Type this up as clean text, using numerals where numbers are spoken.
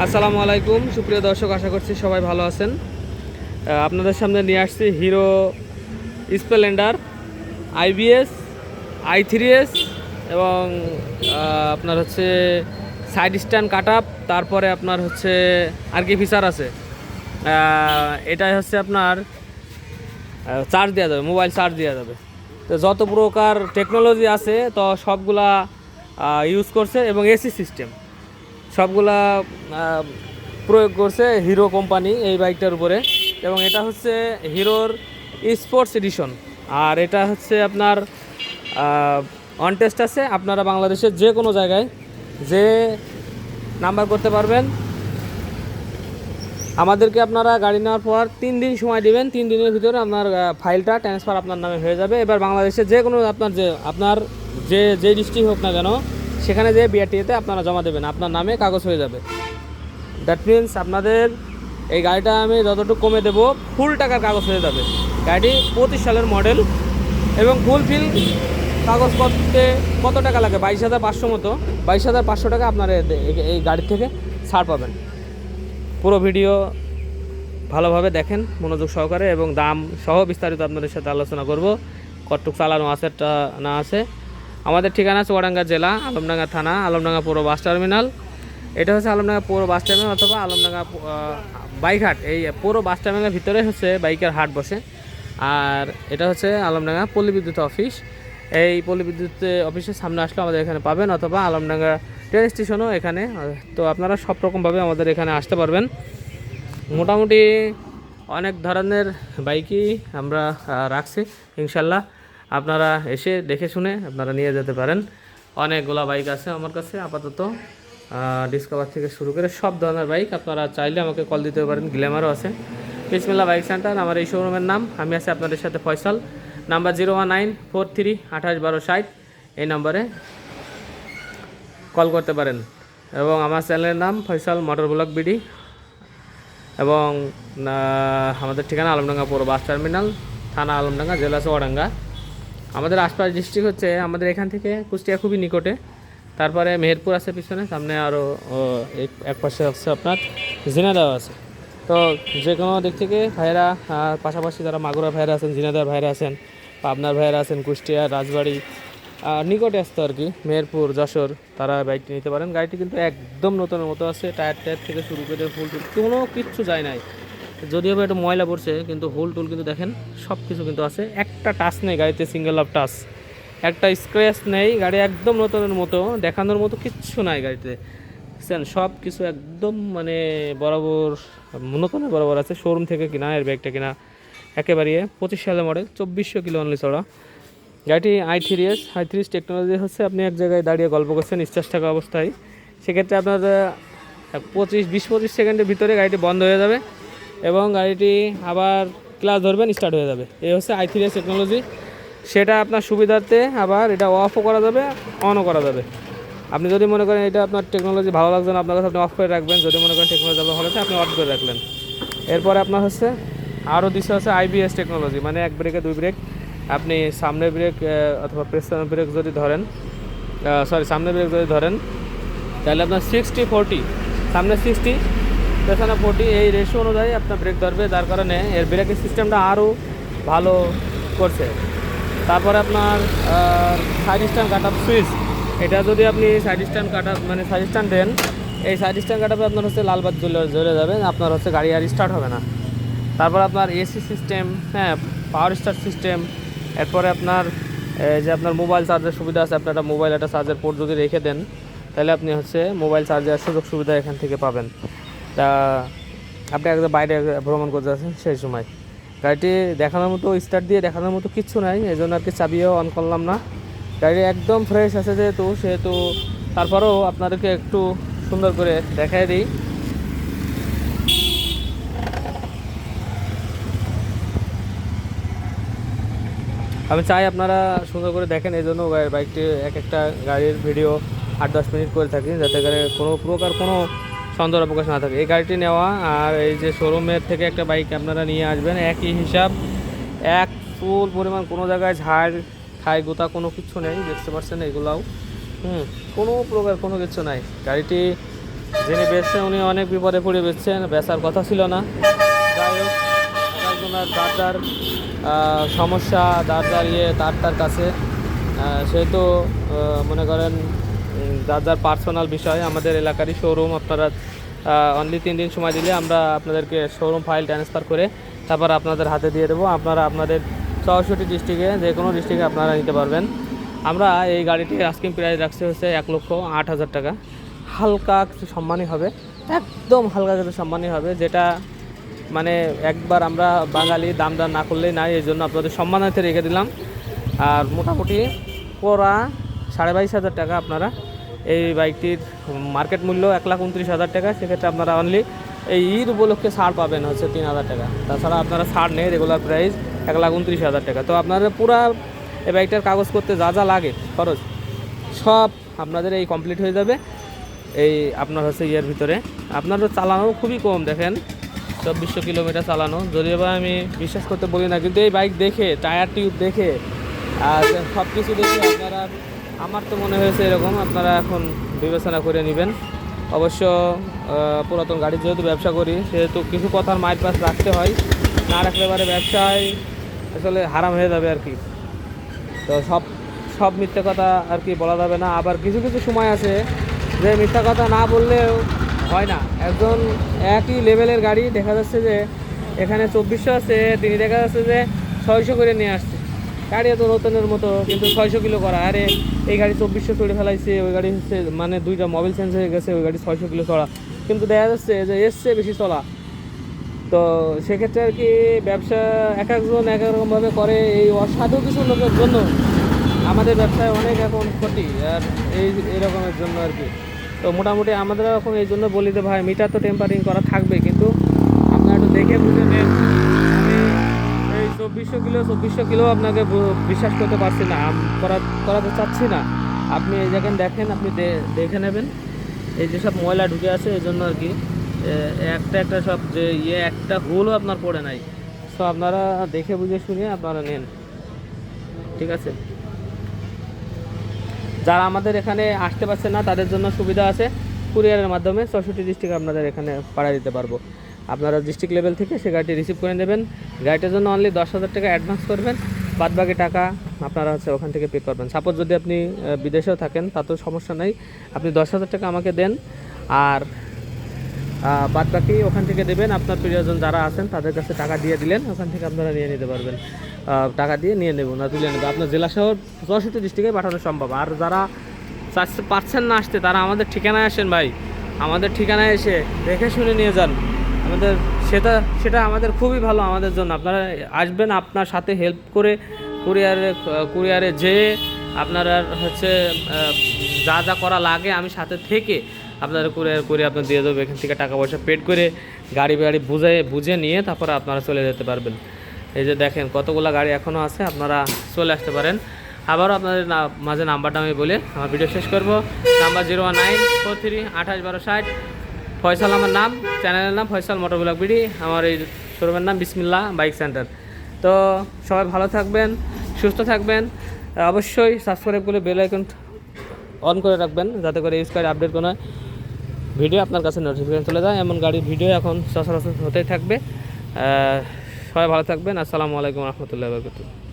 আসসালামু আলাইকুম সুপ্রিয় দর্শক, আশা করছি সবাই ভালো আছেন। আপনাদের সামনে নিয়ে আসছি হিরো স্প্লেন্ডার আইবিএস i3s এবং আপনার হচ্ছে সাইড স্ট্যান্ড কাট আপ, তারপরে আপনার হচ্ছে আর কি ফিচার আছে। এটাই হচ্ছে আপনার চার্জ দেওয়া যাবে, মোবাইল চার্জ দেওয়া যাবে। তো যত প্রকার টেকনোলজি আছে তো সবগুলা ইউজ করছে এবং এসি সিস্টেম সবগুলা প্রয়োগ করছে হিরো কোম্পানি এই বাইকটার উপরে। এবং এটা হচ্ছে হিরোর স্পোর্টস এডিশন, আর এটা হচ্ছে আপনার অন টেস্ট আছে। আপনারা বাংলাদেশের যে কোনো জায়গায় যে নাম্বার করতে পারবেন। আমাদেরকে আপনারা গাড়ি নেওয়ার পর 3 দিন সময় দিবেন, 3 দিনের ভিতরে আপনার ফাইলটা ট্রান্সফার আপনার নামে হয়ে যাবে। এবার বাংলাদেশের যে কোনো আপনার যে ডিস্ট্রিক্ট হোক না কেন, সেখানে যে বিআরটিএতে আপনারা জমা দেবেন, আপনার নামে কাগজ হয়ে যাবে। দ্যাট মিনস আপনাদের এই গাড়িটা আমি যতটুকু কমে দেবো, ফুল টাকার কাগজ হয়ে যাবে। গাড়ি 25 সালের মডেল এবং ফুল ফিল কাগজ করতে কত টাকা লাগে? 22,500 মতো। 22,500 টাকা আপনার এই গাড়ির থেকে ছাড় পাবেন। পুরো ভিডিও ভালোভাবে দেখেন মনোযোগ সহকারে, এবং দাম সহ বিস্তারিত আপনাদের সাথে আলোচনা করব। কতটুক চালানো আছে না আছে। আমাদের ঠিকানা চুয়াডাঙ্গা জেলা, আলমডাঙ্গা থানা, আলমডাঙ্গা পৌর বাস টার্মিনাল। এটা হচ্ছে আলমডাঙ্গা পৌর বাস টার্মিনাল অথবা আলমডাঙ্গা বাইক হাট। এই পৌর বাস টার্মিনালের ভিতরে হচ্ছে বাইকের হাট বসে। আর এটা হচ্ছে আলমডাঙ্গা পল্লী বিদ্যুৎ অফিস। এই পল্লী বিদ্যুৎ অফিসের সামনে আসলে আমাদের এখানে পাবেন, অথবা আলমডাঙ্গা ট্রেন স্টেশনও এখানে। তো আপনারা সব রকমভাবে আমাদের এখানে আসতে পারবেন। মোটামুটি অনেক ধরনের বাইকই আমরা রাখছি, ইনশাল্লাহ আপনারা এসে দেখে শুনে আপনারা নিয়ে যেতে পারেন। অনেকগুলো বাইক আছে আমার কাছে আপাতত, ডিসকভার থেকে শুরু করে সব ধরনের বাইক। আপনারা চাইলে আমাকে কল দিতে পারেন, গ্ল্যামারও আছে। বিসমিল্লাহ বাইক সেন্টার আমার এই শোরুমের নাম। আমি আছি আপনাদের সাথে ফয়সাল। নাম্বার 01943281260, এই নাম্বারে কল করতে পারেন। এবং আমার চ্যানেলের নাম ফয়সাল মোটর ব্লগ বিডি। এবং আমাদের ঠিকানা আলমডাঙ্গা পৌর বাস টার্মিনাল, থানা আলমডাঙ্গা, জেলা চুয়াডাঙ্গা। আমাদের আশপাশ ডিস্ট্রিক্ট হচ্ছে আমাদের এখান থেকে কুষ্টিয়া খুবই নিকটে। তারপরে মেহেরপুর আছে পিছনে, সামনে আরও এক পাশে হচ্ছে আপনার ঝিনাইদহ আছে। তো যে কোনো দিক থেকে ভাইয়েরা, পাশাপাশি যারা মাগুরা ভাইয়েরা আছেন, ঝিনাইদহ ভাইয়েরা আছেন, পাবনার ভাইয়েরা আছেন, কুষ্টিয়া, রাজবাড়ি নিকটে আসতো আর কি, মেহেরপুর, যশোর, তারা বাইকটি নিতে পারেন। গাড়িটি কিন্তু একদম নতুনের মতো আছে। টায়ার থেকে শুরু করে ফুল টুল কোনো কিচ্ছু যায় নাই। যদিও বা একটু ময়লা পড়ছে, কিন্তু হুল টুল কিন্তু দেখেন সব কিছু কিন্তু আছে। একটা টাচ নেই গাড়িতে, সিঙ্গেল অফ টাচ, একটা স্ক্র্যাচ নেই। গাড়ি একদম নতুনের মতো, দেখানোর মতো কিচ্ছু নাই গাড়িতে, বুঝছেন? সব কিছু একদম মানে বরাবর নতুনের বরাবর আছে। শোরুম থেকে কিনা এর ব্যাগটা কিনা একেবারে 25 সালের মডেল, 2400 কিলো অনলি চড়া গাড়িটি। i3s টেকনোলজি হচ্ছে, আপনি এক জায়গায় দাঁড়িয়ে গল্প করছেন স্টার্ট থাকা অবস্থায়, সেক্ষেত্রে আপনার 20-25 সেকেন্ডের ভিতরে গাড়িটি বন্ধ হয়ে যাবে এবং গাড়িটি আবার ক্লাচ ধরবেন, স্টার্ট হয়ে যাবে। এই হচ্ছে i3s টেকনোলজি। সেটা আপনার সুবিধার্থে আবার এটা অফও করা যাবে, অনও করা যাবে। আপনি যদি মনে করেন এটা আপনার টেকনোলজি ভালো লাগছে না, আপনার কাছে আপনি অফ করে রাখবেন। যদি মনে করেন টেকনোলজি ভালো হলে আপনি অফ করে রাখলেন। এরপরে আপনার হচ্ছে আরও দিচ্ছে হচ্ছে আইবিএস টেকনোলজি, মানে এক ব্রেকে 2 ব্রেক। আপনি সামনের ব্রেক অথবা পেছনের ব্রেক যদি ধরেন, সামনের ব্রেক যদি ধরেন, তাহলে আপনার 60-40, সামনে 60 পেছনে 40, এই রেশিও অনুযায়ী আপনার ব্রেক ধরবে, যার কারণে এর ব্রেকের সিস্টেমটা আরও ভালো করছে। তারপরে আপনার সাইড স্ট্যান্ড কাট আপ সুইচ, এটা যদি আপনি সাইড স্ট্যান্ড কাট আপ মানে সাইড স্ট্যান্ড দেন, এই সাইড স্ট্যান্ড কাট আপে আপনার হচ্ছে লাল বাতি জ্বলে যাবে, আপনার হচ্ছে গাড়ি আর স্টার্ট হবে না। তারপর আপনার এসি সিস্টেম, হ্যাঁ, পাওয়ার স্টার্ট সিস্টেম। এরপরে আপনার যে আপনার মোবাইল চার্জের সুবিধা আছে। আপনার একটা মোবাইল, একটা চার্জের পোর্ট যদি রেখে দেন, তাহলে আপনি হচ্ছে মোবাইল চার্জের সুযোগ সুবিধা এখান থেকে পাবেন। তা আপনি একদম বাইরে ভ্রমণ করতে যাচ্ছেন সেই সময়। গাড়িটি দেখানোর মতো, স্টার্ট দিয়ে দেখানোর মতো কিচ্ছু নাই, এই জন্য আর কি চাবিও অন করলাম না। গাড়ি একদম ফ্রেশ আছে সেহেতু তারপরেও আপনাদেরকে একটু সুন্দর করে দেখাই দিই। আমি চাই আপনারা সুন্দর করে দেখেন, এই জন্য বাইকটি একটা গাড়ির ভিডিও 8-10 মিনিট করে থাকি, যাতে করে কোনো প্রকার কোনো সন্দেহ অবকাশ না থাকে। এই গাড়িটি নেওয়া আর এই যে শোরুমের থেকে একটা বাইক আপনারা নিয়ে আসবেন, একই হিসাব, এক ফুল পরিমাণ, কোনো জায়গায় ঝাড় খাই গোতা কোনো কিছু নেই, দেখতে পাচ্ছেন এগুলাও। কোনো প্রকার কোনো কিছু নাই। গাড়িটি যিনি বেচছেন উনি অনেক বিপদে পড়ে বেচছেন, বেচার কথা ছিল না। যাই হোক, একজনের যার যার সমস্যা, যার যার তার কাছে সেহেতু মনে করেন যার যার পার্সোনাল বিষয়। আমাদের এলাকারই শোরুম, আপনারা অনলি 3 দিন সময় দিলে আমরা আপনাদেরকে শোরুম ফাইল ট্রান্সফার করে তারপর আপনাদের হাতে দিয়ে দেবো। আপনারা আপনাদের 64 ডিস্ট্রিক্টে যে কোনো ডিস্ট্রিক্টে আপনারা নিতে পারবেন। আমরা এই গাড়িটির আস্কিং প্রাইস রাখছে হচ্ছে 1,08,000 টাকা। হালকা কিছু সম্মানই হবে, একদম হালকা কিছু সম্মানই হবে, যেটা মানে একবার আমরা বাঙালি দাম দাম না করলেই নাই, এই জন্য আপনাদের সম্মানার্থে রেখে দিলাম। আর মোটামুটি পুরা 22,500 টাকা আপনারা এই বাইকটির মার্কেট মূল্য 1,29,000 টাকা। সেক্ষেত্রে আপনারা অনলি এই ঈদ উপলক্ষে ছাড় পাবেন হচ্ছে 3,000 টাকা। তাছাড়া আপনারা ছাড় নেই, রেগুলার প্রাইস 1,29,000 টাকা। তো আপনারা পুরা এই বাইকটার কাগজ করতে যা যা লাগে খরচ সব আপনাদের এই কমপ্লিট হয়ে যাবে এই আপনার হচ্ছে ইয়ের ভিতরে। আপনারও চালানো খুবই কম, দেখেন 2400 কিলোমিটার চালানো। যদিও বা আমি বিশ্বাস করতে বলি না, কিন্তু এই বাইক দেখে, টায়ার টিউব দেখে আর সব কিছু দেখে আপনারা, আমার তো মনে হয়েছে এরকম, আপনারা এখন বিবেচনা করে নেবেন। অবশ্য পুরাতন গাড়ি যেহেতু ব্যবসা করি, সেহেতু কিছু কথার মাইল পাস রাখতে হয়, না রাখলে এবারে ব্যবসায় আসলে হারাম হয়ে যাবে আর কি। তো সব মিথ্যা কথা আর কি বলা যাবে না। আবার কিছু কিছু সময় আছে যে মিথ্যা কথা না বললেও হয় না। একজন একই লেভেলের গাড়ি দেখা যাচ্ছে যে এখানে 2400 আছে, তিনি দেখা যাচ্ছে যে 600 করে নিয়ে আসছে। গাড়ি এত নতুনের মতো, কিন্তু 600 কিলো করা। আরে এই গাড়ি 2400 চড়ে ফেলাইছে, ওই গাড়ি হচ্ছে মানে 2টা মোবিল চেঞ্জ হয়ে গেছে, ওই গাড়ি 600 কিলো চড়া, কিন্তু দেখা যাচ্ছে যে এসছে বেশি চলা। তো সেক্ষেত্রে আর কি ব্যবসা এক একজন এক এক রকমভাবে করে। এই অসাধু কিছু লোকের জন্য আমাদের ব্যবসায় অনেক এখন ক্ষতি, আর এরকমের জন্য আর কি। তো মোটামুটি আমাদের এখন এই জন্য বলি যে ভাই মিটার তো টেম্পারিং করা থাকবে, কিন্তু আপনারা একটু দেখে বুঝে নেন। আমি এই 2400 কিলো আপনাকে বিশ্বাস করতে পারছি না, করাতে চাচ্ছি না। আপনি এই জায়গায় দেখেন, আপনি দেখে নেবেন এই যেসব ময়লা ঢুকে আছে, এই জন্য আর কি একটা সব যে একটা হোলও আপনার পড়ে নাই। সো আপনারা দেখে বুঝে শুনে আপনারা নেন, ঠিক আছে। যারা আমাদের এখানে আসতে পারছে না তাদের জন্য সুবিধা আছে, কুরিয়ারের মাধ্যমে 64 ডিস্ট্রিক্ট আপনাদের এখানে পাঠিয়ে দিতে পারবো। আপনারা ডিস্ট্রিক্ট লেভেল থেকে সে গাড়িটি রিসিভ করে নেবেন। গাড়িটার জন্য অনলি 10,000 টাকা অ্যাডভান্স করবেন, বাদবাকি টাকা আপনারা হচ্ছে ওখান থেকে পে করবেন। সাপোজ যদি আপনি বিদেশেও থাকেন তাতেও সমস্যা নেই, আপনি 10,000 টাকা আমাকে দেন, আর বাদবাকি ওখান থেকে দেবেন। আপনার প্রিয়জন যারা আছেন তাদের কাছে টাকা দিয়ে দিলেন, ওখান থেকে আপনারা নিয়ে নিতে পারবেন। টাকা দিয়ে নিয়ে নেব না, তুলে নেবে। আপনার জেলা শহর 64 ডিস্ট্রিক্টে পাঠানো সম্ভব। আর যারা পারছেন না আসতে, তারা আমাদের ঠিকানায় আসেন ভাই, আমাদের ঠিকানায় এসে দেখে শুনে নিয়ে যান। আমাদের সেটা আমাদের খুবই ভালো আমাদের জন্য। আপনারা আসবেন, আপনার সাথে হেল্প করে কুরিয়ারে যেয়ে আপনারা হচ্ছে যা যা করা লাগে আমি সাথে থেকে আপনারা কুরিয়ার করে আপনার দিয়ে দেবো। এখান থেকে টাকা পয়সা পেড করে গাড়ি বুঝে নিয়ে তারপরে আপনারা চলে যেতে পারবেন। এই যে দেখেন কতগুলো গাড়ি এখনও আছে, আপনারা চলে আসতে পারেন। আবারও আপনাদের মাঝে নাম্বারটা আমি বলে আমার ভিডিও শেষ করব। নাম্বার 01943281260। ফয়সাল আমার নাম, চ্যানেলের নাম ফয়সাল মোটর ব্লগ বিডি, আমার এই শোরুমের নাম বিসমিল্লাহ বাইক সেন্টার। তো সবাই ভালো থাকবেন, সুস্থ থাকবেন। অবশ্যই সাবস্ক্রাইব করে বেল আইকন অন করে রাখবেন, যাতে করে ইউজ করে আপডেট কোনো ভিডিও আপনার কাছে নোটিফিকেশন চলে যায়। এমন গাড়ির ভিডিও এখন সচরাচর হতেই থাকবে। সবাই ভালো থাকবেন। আসসালামু আলাইকুম রহমতুল্লাহি ওয়া বারাকাতুহু।